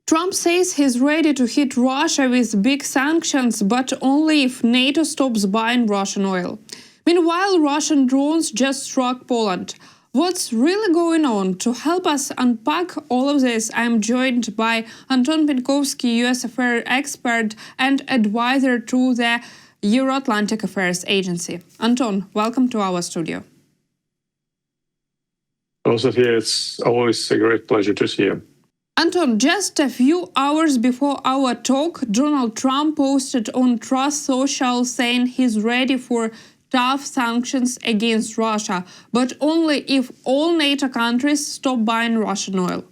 Trump says he's ready to hit Russia with big sanctions, but only if NATO stops buying Russian oil. Meanwhile, Russian drones just struck Poland. What's really going on? To help us unpack all of this, I'm joined by Anton Penkovsky, US affairs expert and advisor to the Euro-Atlantic Affairs Agency. Anton, welcome to our studio. Hello, Sofia. It's always a great pleasure to see you. Anton, just a few hours before our talk, Donald Trump posted on Truth Social saying he's ready for tough sanctions against Russia, but only if all NATO countries stop buying Russian oil.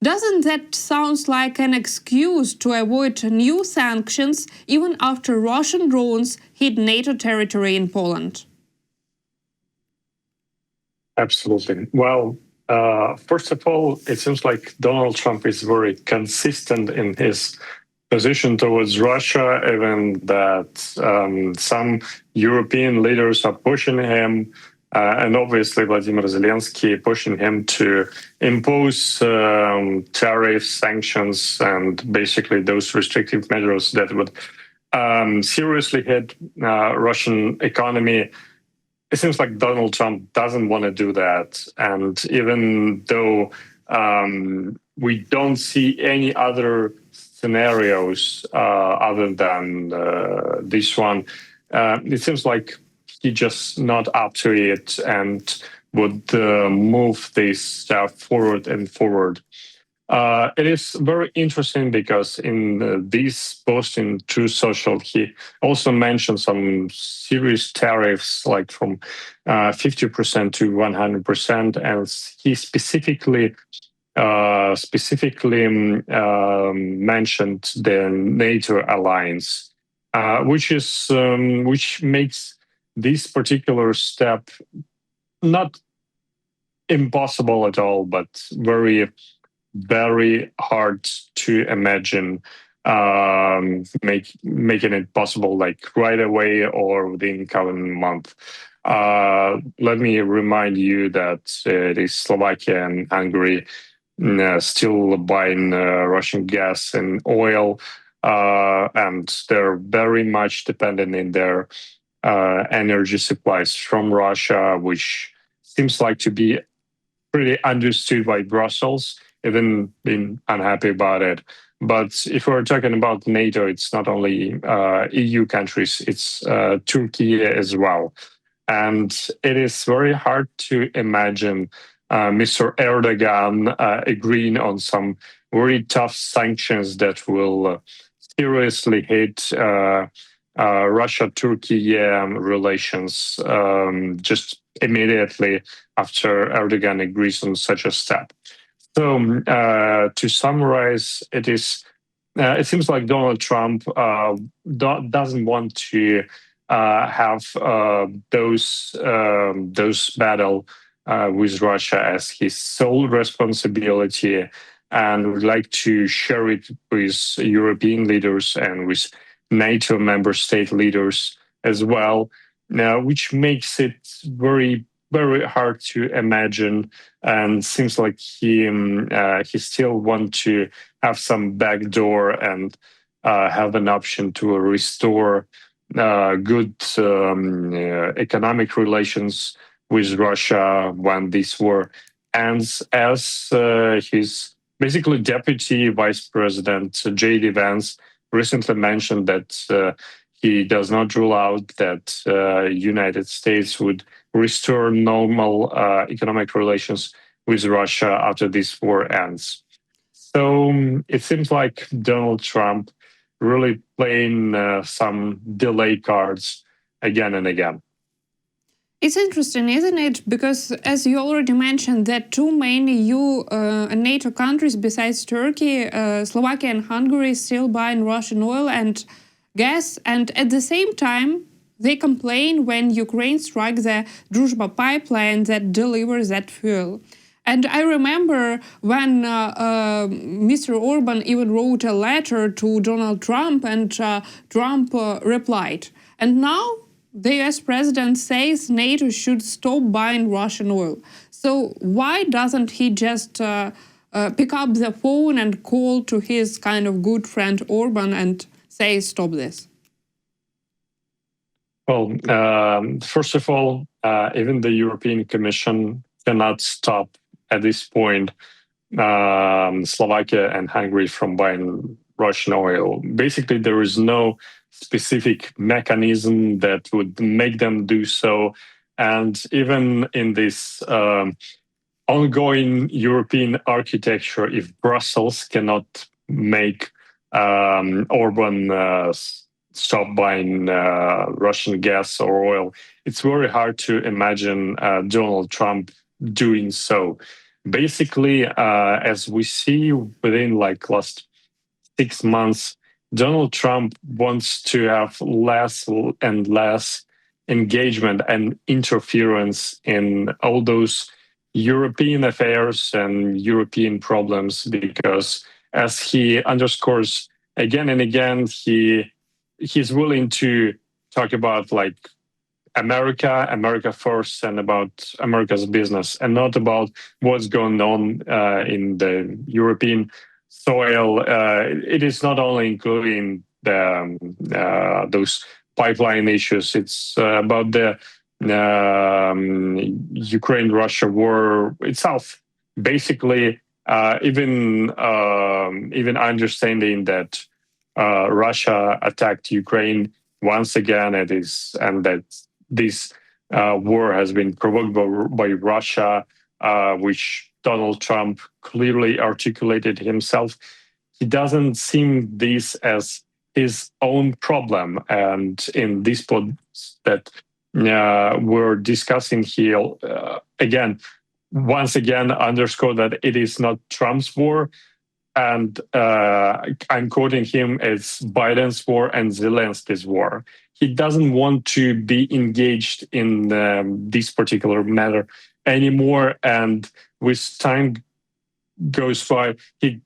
Doesn't that sound like an excuse to avoid new sanctions even after Russian drones hit NATO territory in Poland? Absolutely. Well, first of all, it seems like Donald Trump is very consistent in his position towards Russia, even that some European leaders are pushing him, and obviously Vladimir Zelensky pushing him to impose tariff sanctions and basically those restrictive measures that would seriously hit Russian economy. It seems like Donald Trump doesn't want to do that. And even though we don't see any other scenarios other than this one, it seems like he's just not up to it and would move this stuff forward and forward. It is very interesting because in this post in Truth Social, he also mentioned some serious tariffs, like from 50% to 100%, and he specifically mentioned the NATO alliance, which makes this particular step not impossible at all, but very hard to imagine making it possible like right away or within coming month. Let me remind you that it is Slovakia and Hungary still buying Russian gas and oil, and they're very much dependent in their energy supplies from Russia, which seems like to be pretty understood by Brussels, even being unhappy about it. But if we're talking about NATO, it's not only EU countries, it's Turkey as well. And it is very hard to imagine Mr. Erdogan agreeing on some very tough sanctions that will seriously hit Russia-Turkey relations just immediately after Erdogan agrees on such a step. So to summarize, it seems like Donald Trump doesn't want to have those battle with Russia as his sole responsibility, and would like to share it with European leaders and with NATO member state leaders as well, which makes it very hard to imagine, and seems like he still wants to have some backdoor and have an option to restore good economic relations with Russia when this war ends, as his basically deputy vice president J.D. Vance recently mentioned that he does not rule out that United States would restore normal economic relations with Russia after this war ends. So it seems like Donald Trump really playing some delay cards again and again. It's interesting, isn't it? Because, as you already mentioned, that two main EU and NATO countries besides Turkey, Slovakia and Hungary, still buying Russian oil and gas, and at the same time, they complain when Ukraine strikes the Druzhba pipeline that delivers that fuel. And I remember when Mr. Orban even wrote a letter to Donald Trump, and Trump replied. And now the US president says NATO should stop buying Russian oil. So why doesn't he just pick up the phone and call to his kind of good friend Orban and say, stop this? Well, first of all, even the European Commission cannot stop at this point Slovakia and Hungary from buying Russian oil. Basically, there is no specific mechanism that would make them do so. And even in this ongoing European architecture, if Brussels cannot make Orban stop buying Russian gas or oil, it's very hard to imagine Donald Trump doing so. Basically, as we see within like last 6 months, Donald Trump wants to have less and less engagement and interference in all those European affairs and European problems, because as he underscores again and again, he's willing to talk about like America first, and about America's business, and not about what's going on in the European soil. It is not only including those pipeline issues. It's about the Ukraine-Russia war itself. Basically, even understanding that Russia attacked Ukraine once again, and that this war has been provoked by Russia, which Donald Trump clearly articulated himself. He doesn't see this as his own problem. And in this pod that we're discussing here, once again, underscore that it is not Trump's war. And I'm quoting him as Biden's war and Zelensky's war. He doesn't want to be engaged in this particular matter anymore. And with time goes by, he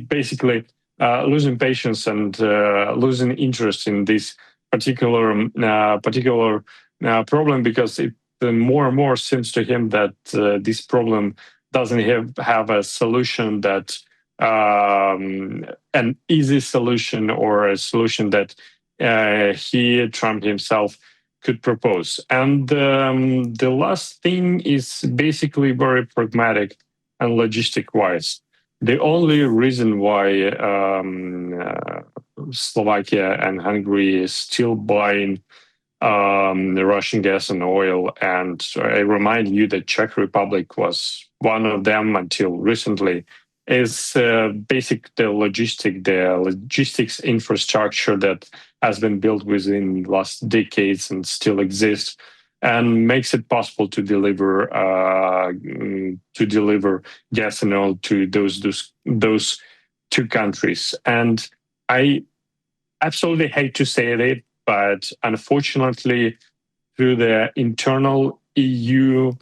basically losing patience and losing interest in this particular problem, because it more and more seems to him that this problem doesn't have a solution that an easy solution, or a solution that Trump himself could propose. And the last thing is basically very pragmatic and logistic wise. The only reason why Slovakia and Hungary is still buying the Russian gas and oil, and I remind you that Czech Republic was one of them until recently, is the logistics infrastructure that has been built within the last decades and still exists, and makes it possible to deliver gas and oil to those two countries. And I absolutely hate to say it, but unfortunately, through the internal EU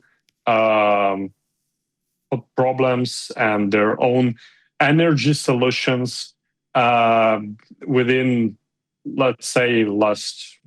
problems and their own energy solutions within, let's say, last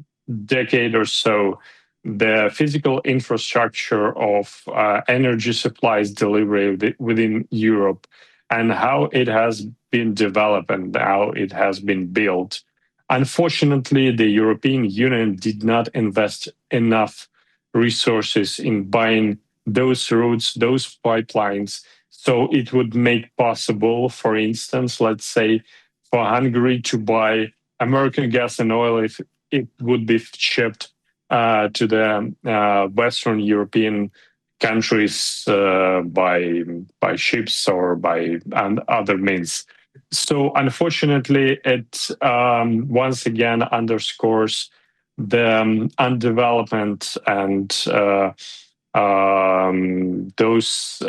decade or so, the physical infrastructure of energy supplies delivery within Europe, and how it has been developed and how it has been built. Unfortunately, the European Union did not invest enough resources in buying those routes, those pipelines, so it would make possible, for instance, let's say, for Hungary to buy American gas and oil if it would be shipped to the Western European countries by ships or by other means. So unfortunately, it once again underscores the undevelopment and those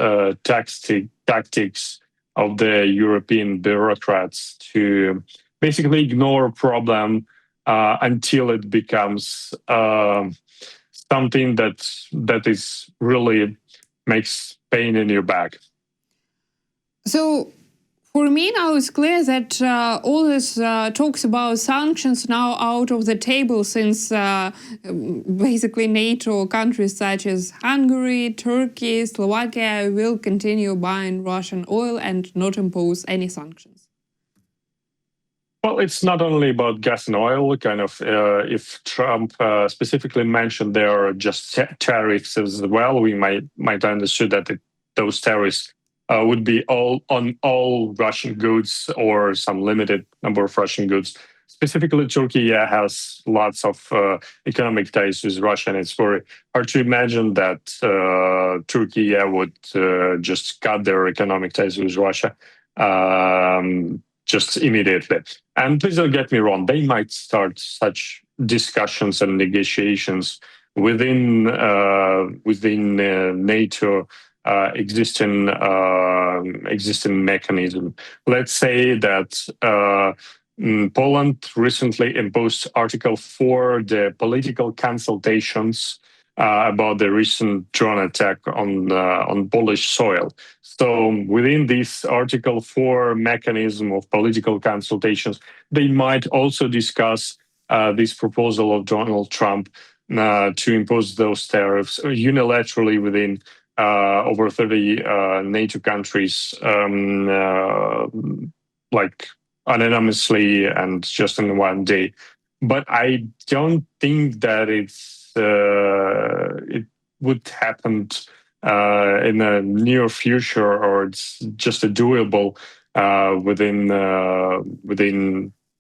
tactics of the European bureaucrats to basically ignore a problem until it becomes something that is really makes pain in your back. So, For me now it's clear that all this talks about sanctions now out of the table, since basically NATO countries such as Hungary, Turkey, Slovakia will continue buying Russian oil and not impose any sanctions. Well, it's not only about gas and oil. If Trump specifically mentioned there are just tariffs as well, we might understood that those tariffs would be on all Russian goods or some limited number of Russian goods. Specifically, Turkey has lots of economic ties with Russia, and it's very hard to imagine that Turkey would just cut their economic ties with Russia just immediately. And please don't get me wrong, they might start such discussions and negotiations within NATO existing mechanism. Let's say that Poland recently imposed Article 4, the political consultations about the recent drone attack on Polish soil. So within this Article 4 mechanism of political consultations, they might also discuss this proposal of Donald Trump to impose those tariffs unilaterally within over 30 NATO countries, like anonymously and just in one day. But I don't think that it would happen in the near future, or it's just a doable within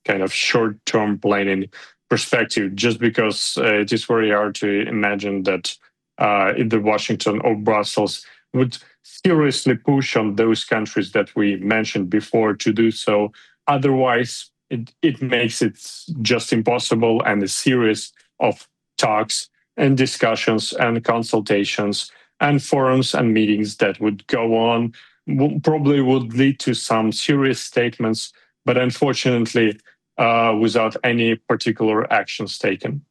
kind of short-term planning perspective. Just because it is very hard to imagine that either Washington or Brussels would seriously push on those countries that we mentioned before to do so. Otherwise, it makes it just impossible, and a series of talks and discussions and consultations and forums and meetings that would go on probably would lead to some serious statements, but unfortunately without any particular actions taken.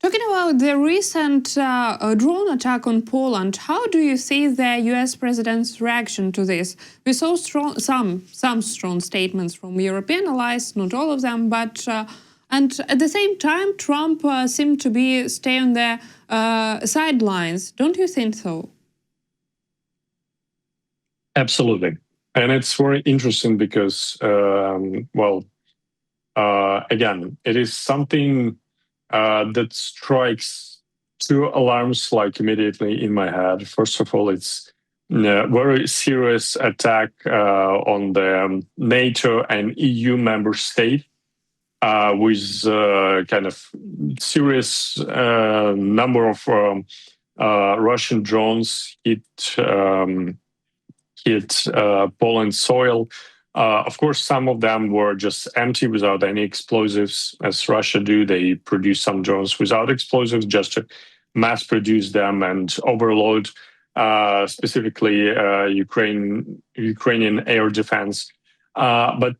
Talking about the recent drone attack on Poland, how do you see the US president's reaction to this? We saw some strong statements from European allies, not all of them, but and at the same time, Trump seemed to be stay on the sidelines. Don't you think so? Absolutely, and it's very interesting because, again, it is something that strikes two alarms like immediately in my head. First of all, it's a very serious attack on the NATO and EU member state, with kind of serious number of Russian drones hit Poland's soil. Of course, some of them were just empty without any explosives, as Russia do. They produce some drones without explosives just to mass produce them and overload specifically Ukrainian air defense. But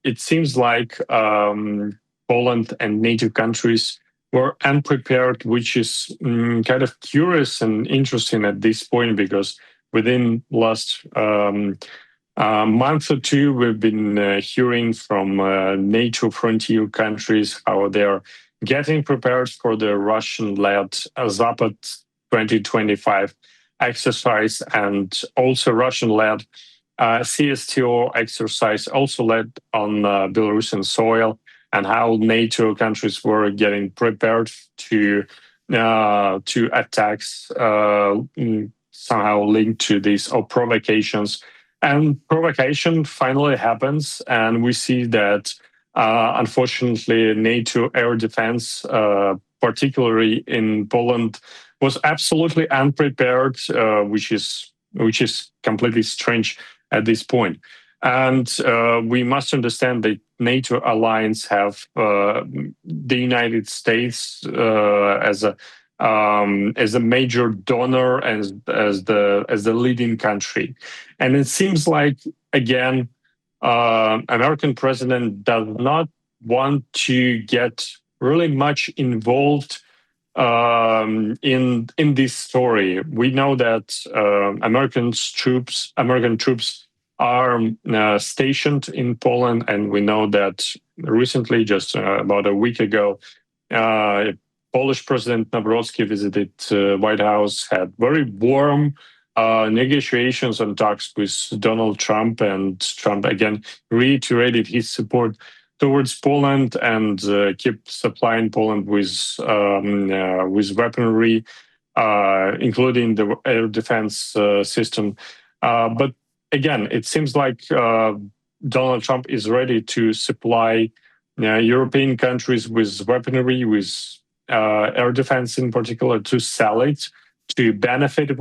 it seems like Poland and NATO countries were unprepared, which is kind of curious and interesting at this point, because within last month or two, we've been hearing from NATO frontier countries how they're getting prepared for the Russian-led Zapad 2025 exercise, and also Russian-led CSTO exercise, also led on Belarusian soil, and how NATO countries were getting prepared to attacks somehow linked to these or provocations. And provocation finally happens, and we see that, unfortunately, NATO air defense, particularly in Poland, was absolutely unprepared, which is completely strange at this point. And we must understand that NATO alliance have the United States as a major donor, as the leading country. And it seems like, again, American president does not want to get really much involved in this story. We know that American troops are stationed in Poland, and we know that recently, just about a week ago, Polish President Nawrocki visited White House, had very warm negotiations and talks with Donald Trump, and Trump again reiterated his support towards Poland and keep supplying Poland with weaponry, including the air defense system. But again, it seems like Donald Trump is ready to supply European countries with weaponry, with air defense in particular, to sell it, to benefit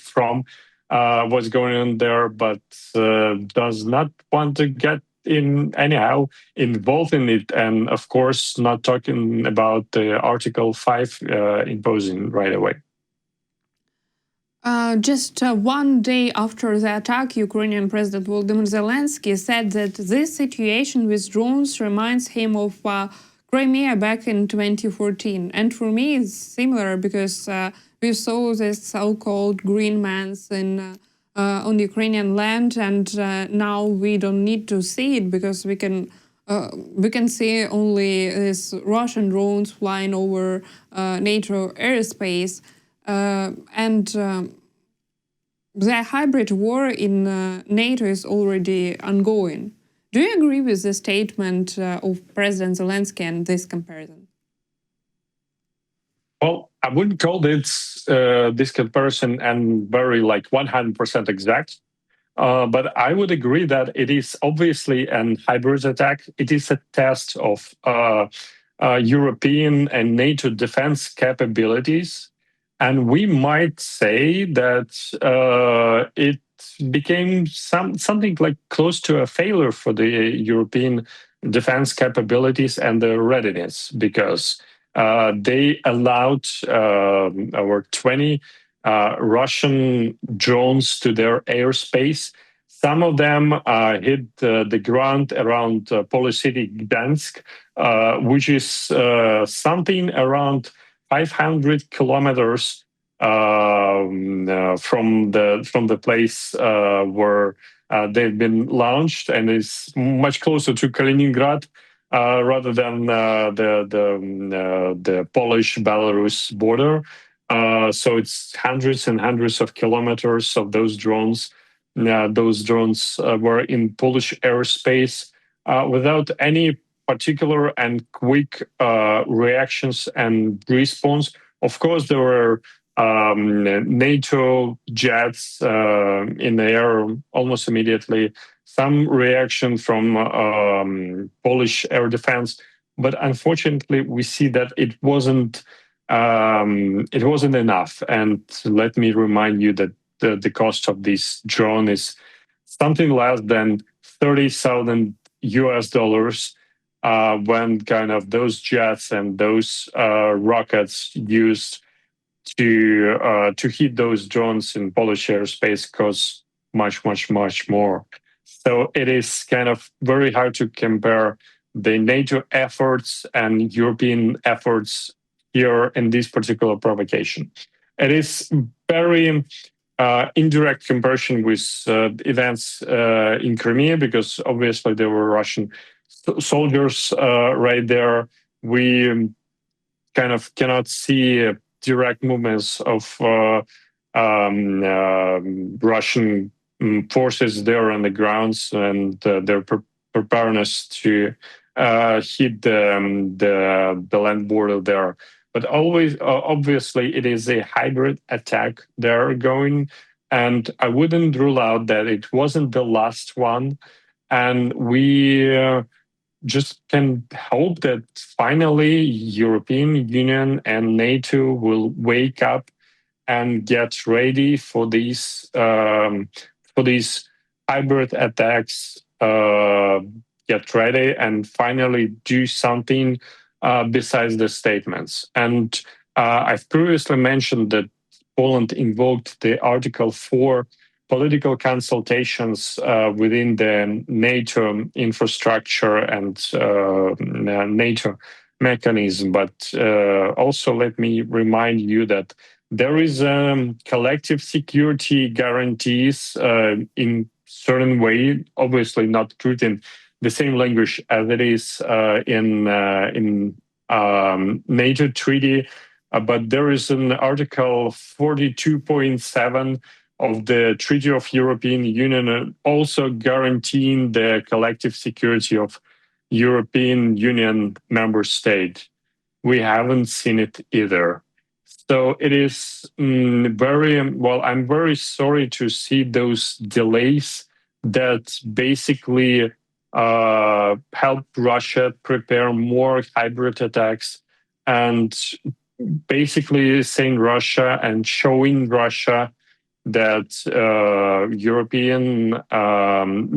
from what's going on there, but does not want to get in anyhow involved in it, and of course not talking about the Article 5 imposing right away. Just one day after the attack, Ukrainian President Volodymyr Zelensky said that this situation with drones reminds him of Crimea back in 2014. And for me, it's similar because we saw this so-called green mans on Ukrainian land, and now we don't need to see it because we can see only these Russian drones flying over NATO airspace. The hybrid war in NATO is already ongoing. Do you agree with the statement of President Zelensky and this comparison? Well, I wouldn't call this comparison and very 100% exact, but I would agree that it is obviously an hybrid attack. It is a test of European and NATO defense capabilities. And we might say that it became something like close to a failure for the European defense capabilities and the readiness, because they allowed over 20 Russian drones to their airspace. Some of them hit the ground around Polish city Gdansk, which is something around 500 kilometers from the place where they've been launched, and is much closer to Kaliningrad rather than the Polish-Belarus border. So it's hundreds and hundreds of kilometers of those drones. Those drones were in Polish airspace without any particular and quick reactions and response. Of course, there were NATO jets in the air almost immediately, some reaction from Polish air defense, but unfortunately, we see that it wasn't enough. And let me remind you that the cost of this drone is something less than $30,000 when kind of those jets and those rockets used to hit those drones in Polish airspace cost much more. So it is kind of very hard to compare the NATO efforts and European efforts here in this particular provocation. It is very indirect comparison with events in Crimea, because obviously there were Russian soldiers right there. We kind of cannot see direct movements of Russian forces there on the grounds, and their preparedness to hit the land border there. But always, obviously, it is a hybrid attack they're going, and I wouldn't rule out that it wasn't the last one. And we just can hope that finally European Union and NATO will wake up and get ready for these hybrid attacks. Get ready and finally do something besides the statements. And I've previously mentioned that Poland invoked the Article 4 political consultations within the NATO infrastructure and NATO mechanism. But also let me remind you that there is collective security guarantees in certain way, obviously not written the same language as it is in NATO treaty, but there is an article 42.7 of the Treaty of European Union also guaranteeing the collective security of European Union member state. We haven't seen it either. So it is very well. I'm very sorry to see those delays that basically help Russia prepare more hybrid attacks and basically saying Russia and showing Russia that European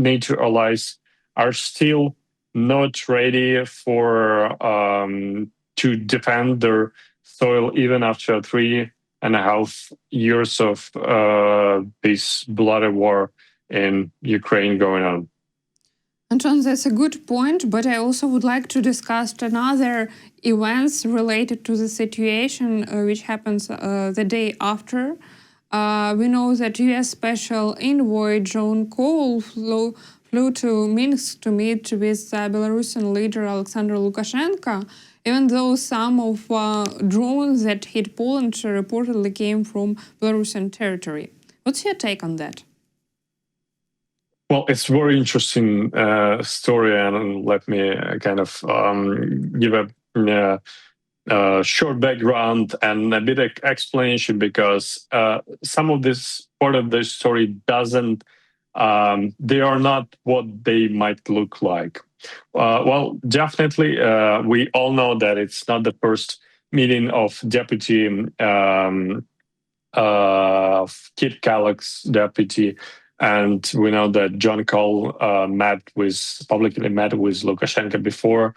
NATO allies are still not ready for to defend their soil even after 3.5 years of this bloody war in Ukraine going on. Anton, that's a good point, but I also would like to discuss another events related to the situation which happens the day after. We know that U.S. Special Envoy John Cole flew to Minsk to meet with Belarusian leader Alexander Lukashenko, even though some of drones that hit Poland reportedly came from Belarusian territory. What's your take on that? Well, it's a very interesting story, and let me kind of give a short background and a bit of explanation, because some of this part of the story doesn't, they are not what they might look like. Well, definitely, we all know that it's not the first meeting of Deputy Kit Kellogg's deputy. And we know that John Cole publicly met with Lukashenko before.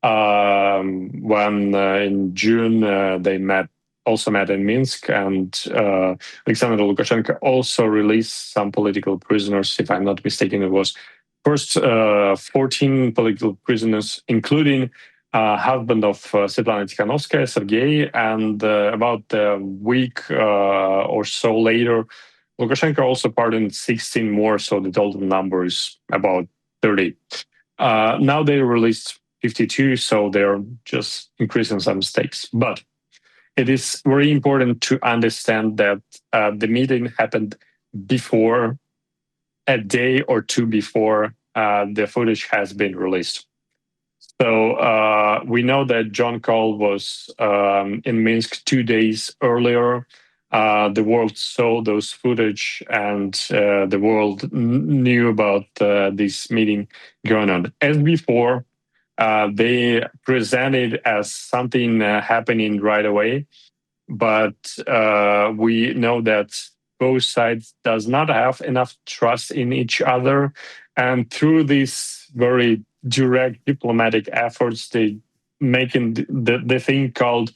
When in June they also met in Minsk, and Alexander Lukashenko also released some political prisoners. If I'm not mistaken, it was first 14 political prisoners, including husband of Svetlana Tikhanovskaya, Sergei, and about a week or so later, Lukashenko also pardoned 16 more, so the total number is about 30. Now they released 52, so they're just increasing some stakes. But it is very important to understand that the meeting happened before, a day or two before the footage has been released. So we know that John Cole was in Minsk 2 days earlier. The world saw those footage, and the world knew about this meeting going on. As before, they presented as something happening right away, but we know that both sides does not have enough trust in each other, and through these very direct diplomatic efforts, they making the thing called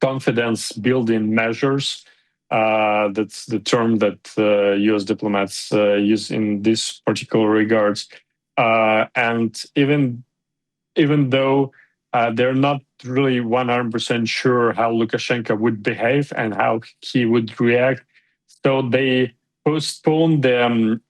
confidence building measures. That's the term that U.S. diplomats use in this particular regards. And even though they're not really 100% sure how Lukashenko would behave and how he would react, so they postponed the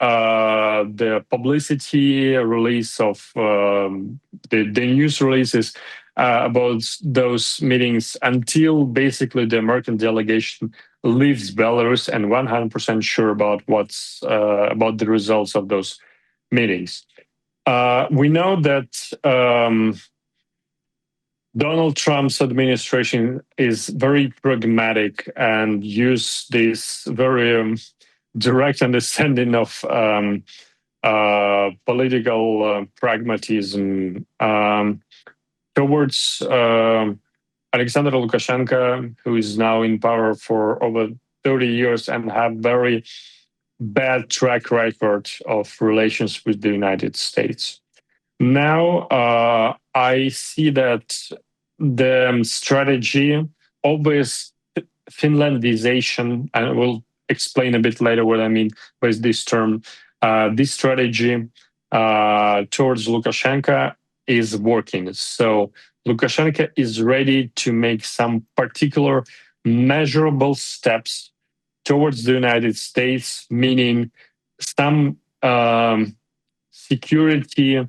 publicity release of the news releases about those meetings until basically the American delegation leaves Belarus and 100% sure about what's about the results of those meetings. We know that Donald Trump's administration is very pragmatic and use this very direct understanding of political pragmatism towards Alexander Lukashenko, who is now in power for over 30 years and have very bad track record of relations with the United States. Now, I see that the strategy, always Finlandization, and I will explain a bit later what I mean by this term, this strategy towards Lukashenko is working. So Lukashenko is ready to make some particular measurable steps towards the United States, meaning some security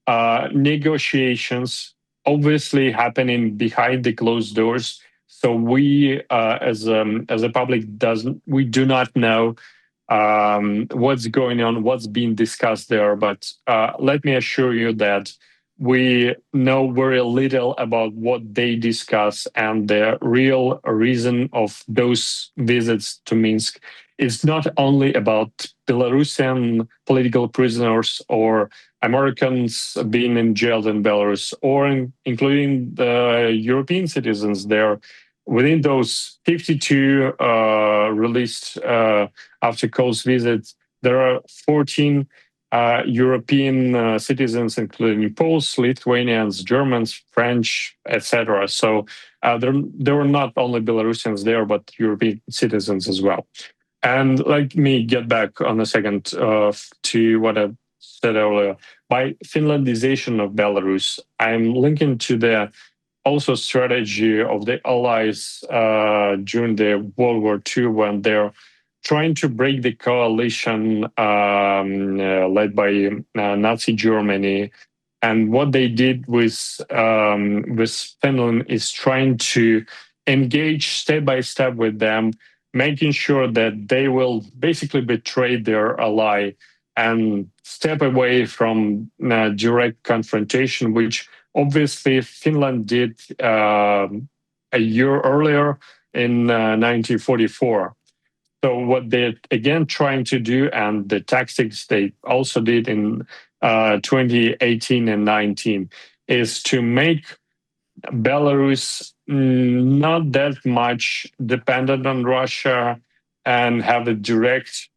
negotiations obviously happening behind the closed doors. So we, as a public, we do not know what's going on, what's being discussed there. But let me assure you that we know very little about what they discuss, and the real reason of those visits to Minsk is not only about Belarusian political prisoners or Americans being in jail in Belarus, or including the European citizens there. Within those 52 released after Cole's visit, there are 14 European citizens, including Poles, Lithuanians, Germans, French, etc. So there were not only Belarusians there, but European citizens as well. And let me get back on a second to what I said earlier. By Finlandization of Belarus, I'm linking to the also strategy of the Allies during the World War II, when they're trying to break the coalition led by Nazi Germany. And what they did with Finland is trying to engage step by step with them, making sure that they will basically betray their ally and step away from direct confrontation, which obviously Finland did a year earlier in 1944. So what they're again trying to do, and the tactics they also did in 2018 and 19, is to make Belarus not that much dependent on Russia and have a direct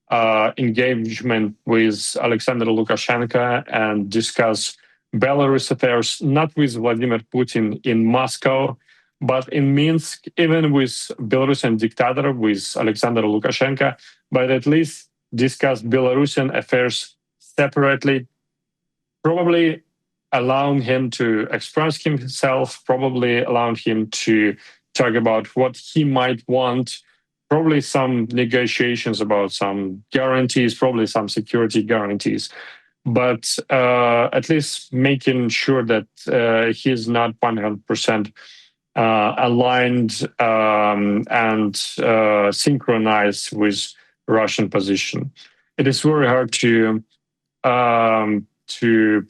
engagement with Alexander Lukashenko and discuss Belarus affairs, not with Vladimir Putin in Moscow, but in Minsk, even with Belarusian dictator, with Alexander Lukashenko, but at least discuss Belarusian affairs separately, probably allowing him to express himself, probably allowing him to talk about what he might want, probably some negotiations about some guarantees, probably some security guarantees, but at least making sure that he's not 100% aligned and synchronized with Russian position. It is very hard to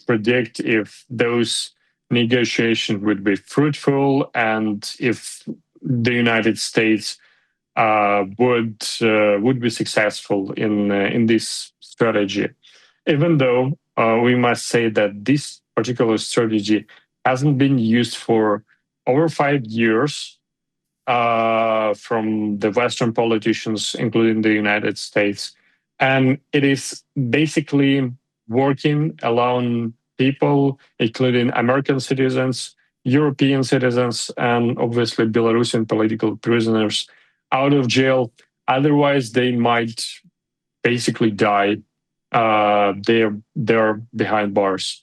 predict if those negotiations would be fruitful and if the United States would be successful in this strategy. Even though we must say that this particular strategy hasn't been used for over 5 years from the Western politicians, including the United States, and it is basically working, allowing people, including American citizens, European citizens, and obviously Belarusian political prisoners out of jail. Otherwise, they might basically die. They're behind bars.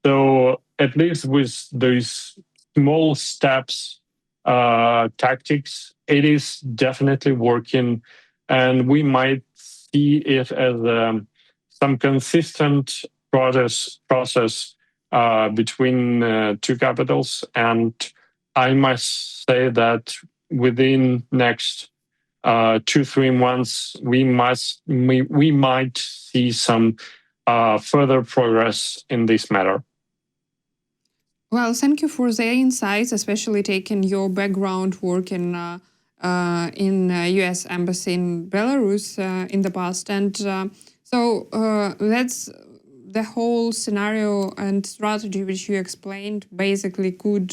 So at least with those small steps, tactics, it is definitely working, and we might see it as some consistent process between two capitals. And I must say that within next 2-3 months, we might see some further progress in this matter. Well, thank you for the insights, especially taking your background work in U.S. Embassy in Belarus in the past. And so that's the whole scenario and strategy which you explained. Basically, could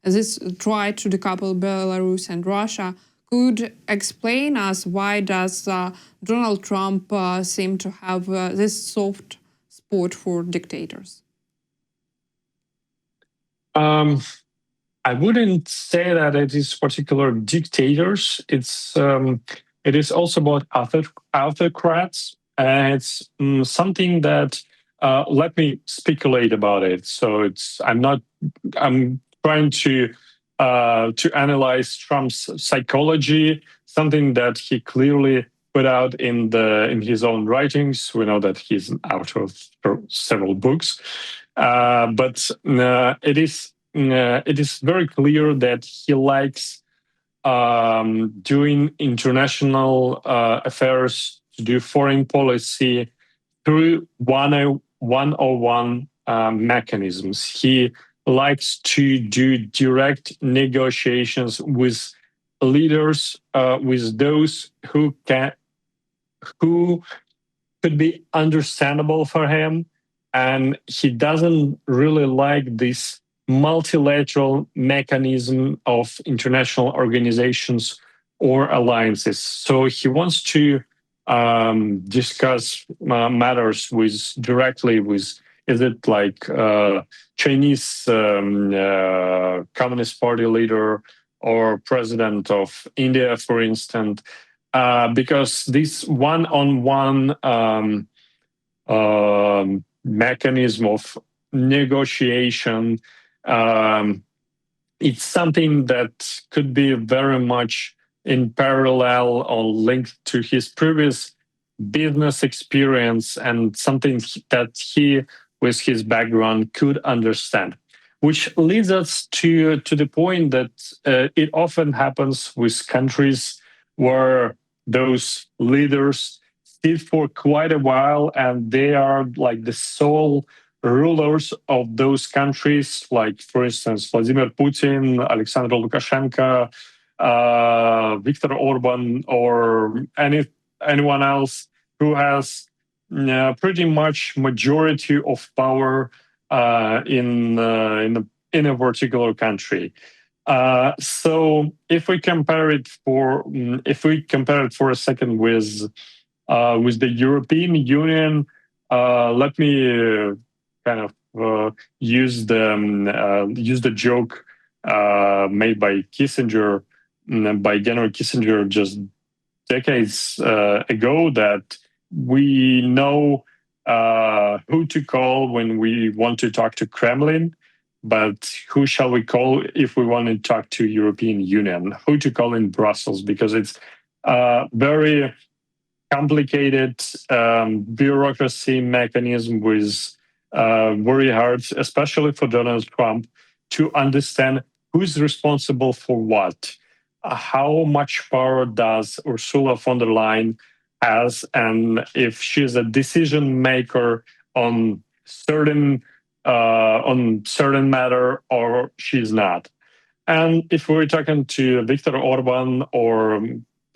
this try to decouple Belarus and Russia? Could explain us why does Donald Trump seem to have this soft spot for dictators? I wouldn't say that it is particular dictators. It is also about autocrats. It's something that let me speculate about it. So I'm trying to to analyze Trump's psychology, something that he clearly put out in his own writings. We know that he's an author of several books, but it is very clear that he likes doing international affairs, to do foreign policy through one-on-one mechanisms. He likes to do direct negotiations with leaders, with those who could be understandable for him, and he doesn't really like this multilateral mechanism of international organizations or alliances. So he wants to discuss matters directly with, is it like Chinese Communist Party leader or president of India, for instance, because this one-on-one mechanism of negotiation, it's something that could be very much in parallel or linked to his previous business experience, and something that he, with his background, could understand. Which leads us to the point that it often happens with countries where those leaders sit for quite a while and they are like the sole rulers of those countries, like, for instance, Vladimir Putin, Alexander Lukashenko, Viktor Orban, or anyone else who has pretty much majority of power in a particular country. So if we compare it for a second with the European Union, let me kind of use the joke made by Kissinger, by General Kissinger, just decades ago, that we know who to call when we want to talk to Kremlin, but who shall we call if we want to talk to European Union? Who to call in Brussels? Because it's very complicated bureaucracy mechanism with very hard, especially for Donald Trump, to understand who's responsible for what. How much power does Ursula von der Leyen has, and if she's a decision maker on certain matter or she's not. And if we're talking to Viktor Orban or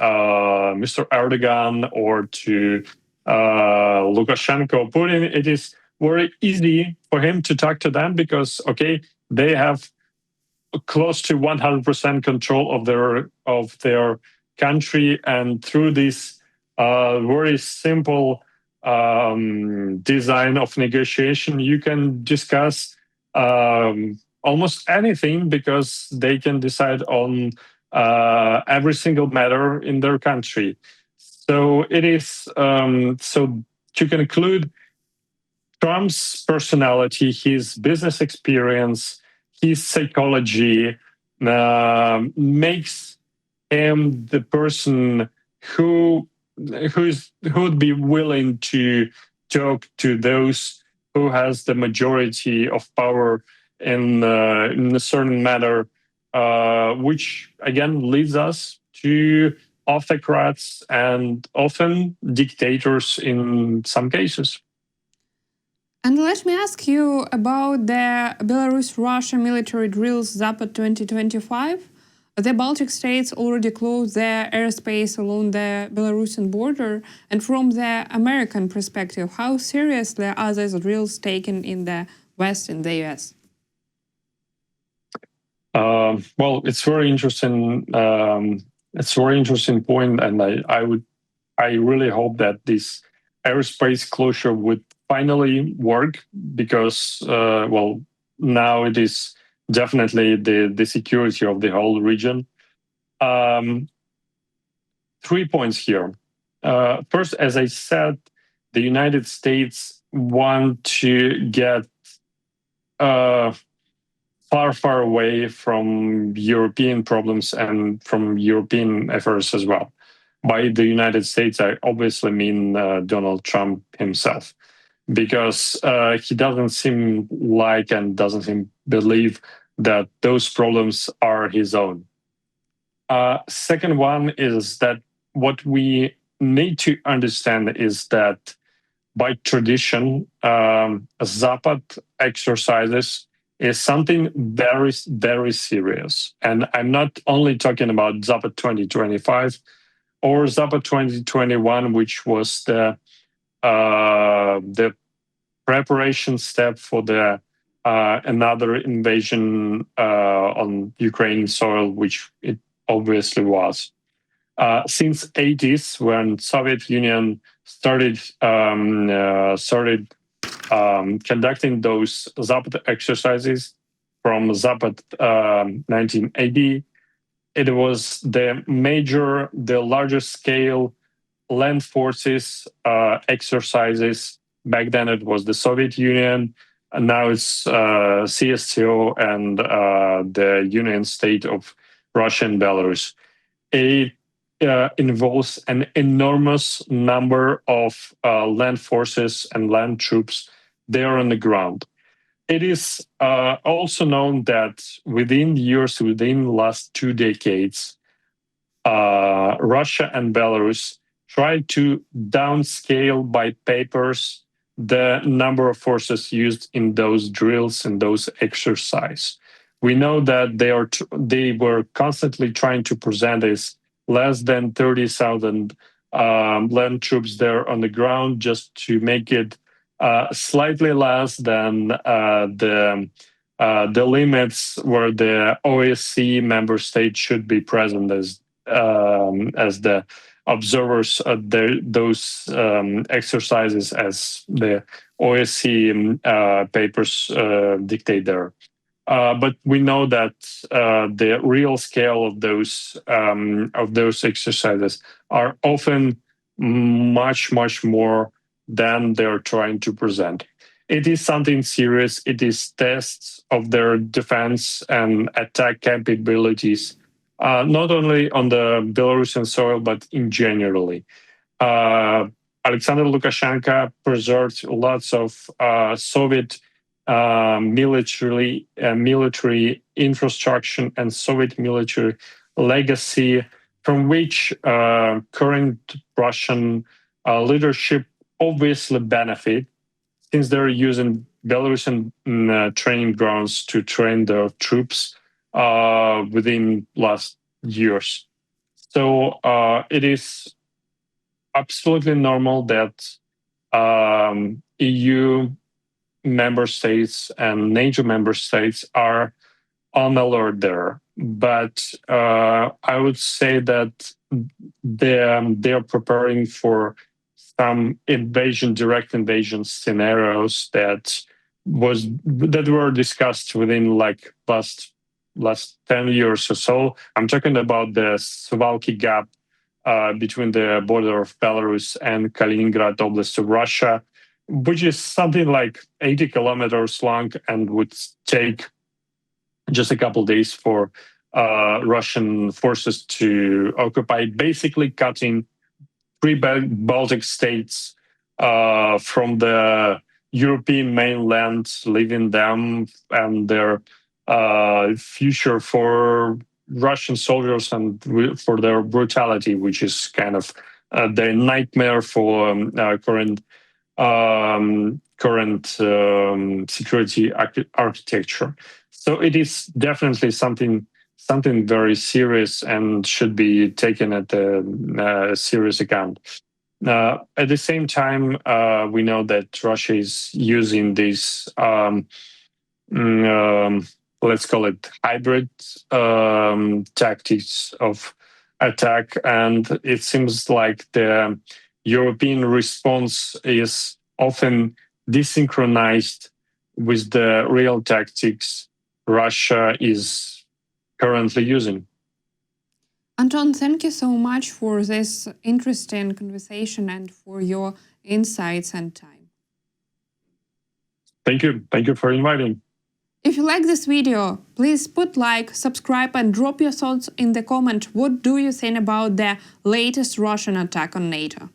Mr. Erdogan or to Lukashenko, Putin, it is very easy for him to talk to them because, okay, they have close to 100% control of their country, and through this very simple design of negotiation, you can discuss almost anything because they can decide on every single matter in their country. So it is so to conclude, Trump's personality, his business experience, his psychology makes him the person who would be willing to talk to those who has the majority of power in a certain matter, which again leads us to autocrats and often dictators in some cases. And let me ask you about the Belarus-Russia military drills Zapad 2025. The Baltic states already closed their airspace along the Belarusian border. And from the American perspective, how seriously are these drills taken in the West, in the US? Well, it's very interesting. It's a very interesting point, and I really hope that this airspace closure would finally work because, well, now it is definitely the security of the whole region. 3 points here. First, as I said, the United States want to get far, far away from European problems and from European affairs as well. By the United States, I obviously mean Donald Trump himself, because he doesn't seem like and doesn't seem believe that those problems are his own. Second one is that what we need to understand is that by tradition, Zapad exercises is something very, very serious. And I'm not only talking about Zapad 2025 or Zapad 2021, which was the preparation step for the another invasion on Ukrainian soil, which it obviously was. Since 80s, when Soviet Union started conducting those Zapad exercises from Zapad 1980, it was the largest scale land forces exercises. Back then it was the Soviet Union, and now it's CSTO and the Union State of Russia and Belarus. It involves an enormous number of land forces and land troops there on the ground. It is also known that within the last 2 decades, Russia and Belarus tried to downscale by papers the number of forces used in those drills and those exercises. We know that they were constantly trying to present as less than 30,000 land troops there on the ground, just to make it slightly less than the limits where the OSCE member states should be present as the observers at those exercises, as the OSCE papers dictate there. But we know that the real scale of those exercises are often much, much more than they're trying to present. It is something serious. It is tests of their defense and attack capabilities, not only on the Belarusian soil, but in generally. Alexander Lukashenko preserved lots of Soviet military infrastructure and Soviet military legacy, from which current Russian leadership obviously benefit, since they're using Belarusian training grounds to train their troops within last years. So it is absolutely normal that EU member states and NATO member states are on alert there. But I would say that they're preparing for some direct invasion scenarios that were discussed within like last 10 years or so. I'm talking about the Suwalki Gap between the border of Belarus and Kaliningrad Oblast of Russia, which is something like 80 kilometers long and would take just a couple days for Russian forces to occupy, basically cutting 3 Baltic states from the European mainland, leaving them and their future for Russian soldiers and for their brutality, which is kind of the nightmare for current security architecture. So it is definitely something very serious and should be taken at a serious account. At the same time, we know that Russia is using these, let's call it hybrid tactics of attack, and it seems like the European response is often desynchronized with the real tactics Russia is currently using. Anton, thank you so much for this interesting conversation and for your insights and time. Thank you. Thank you for inviting. If you like this video, please put like, subscribe and drop your thoughts in the comment. What do you think about the latest Russian attack on NATO?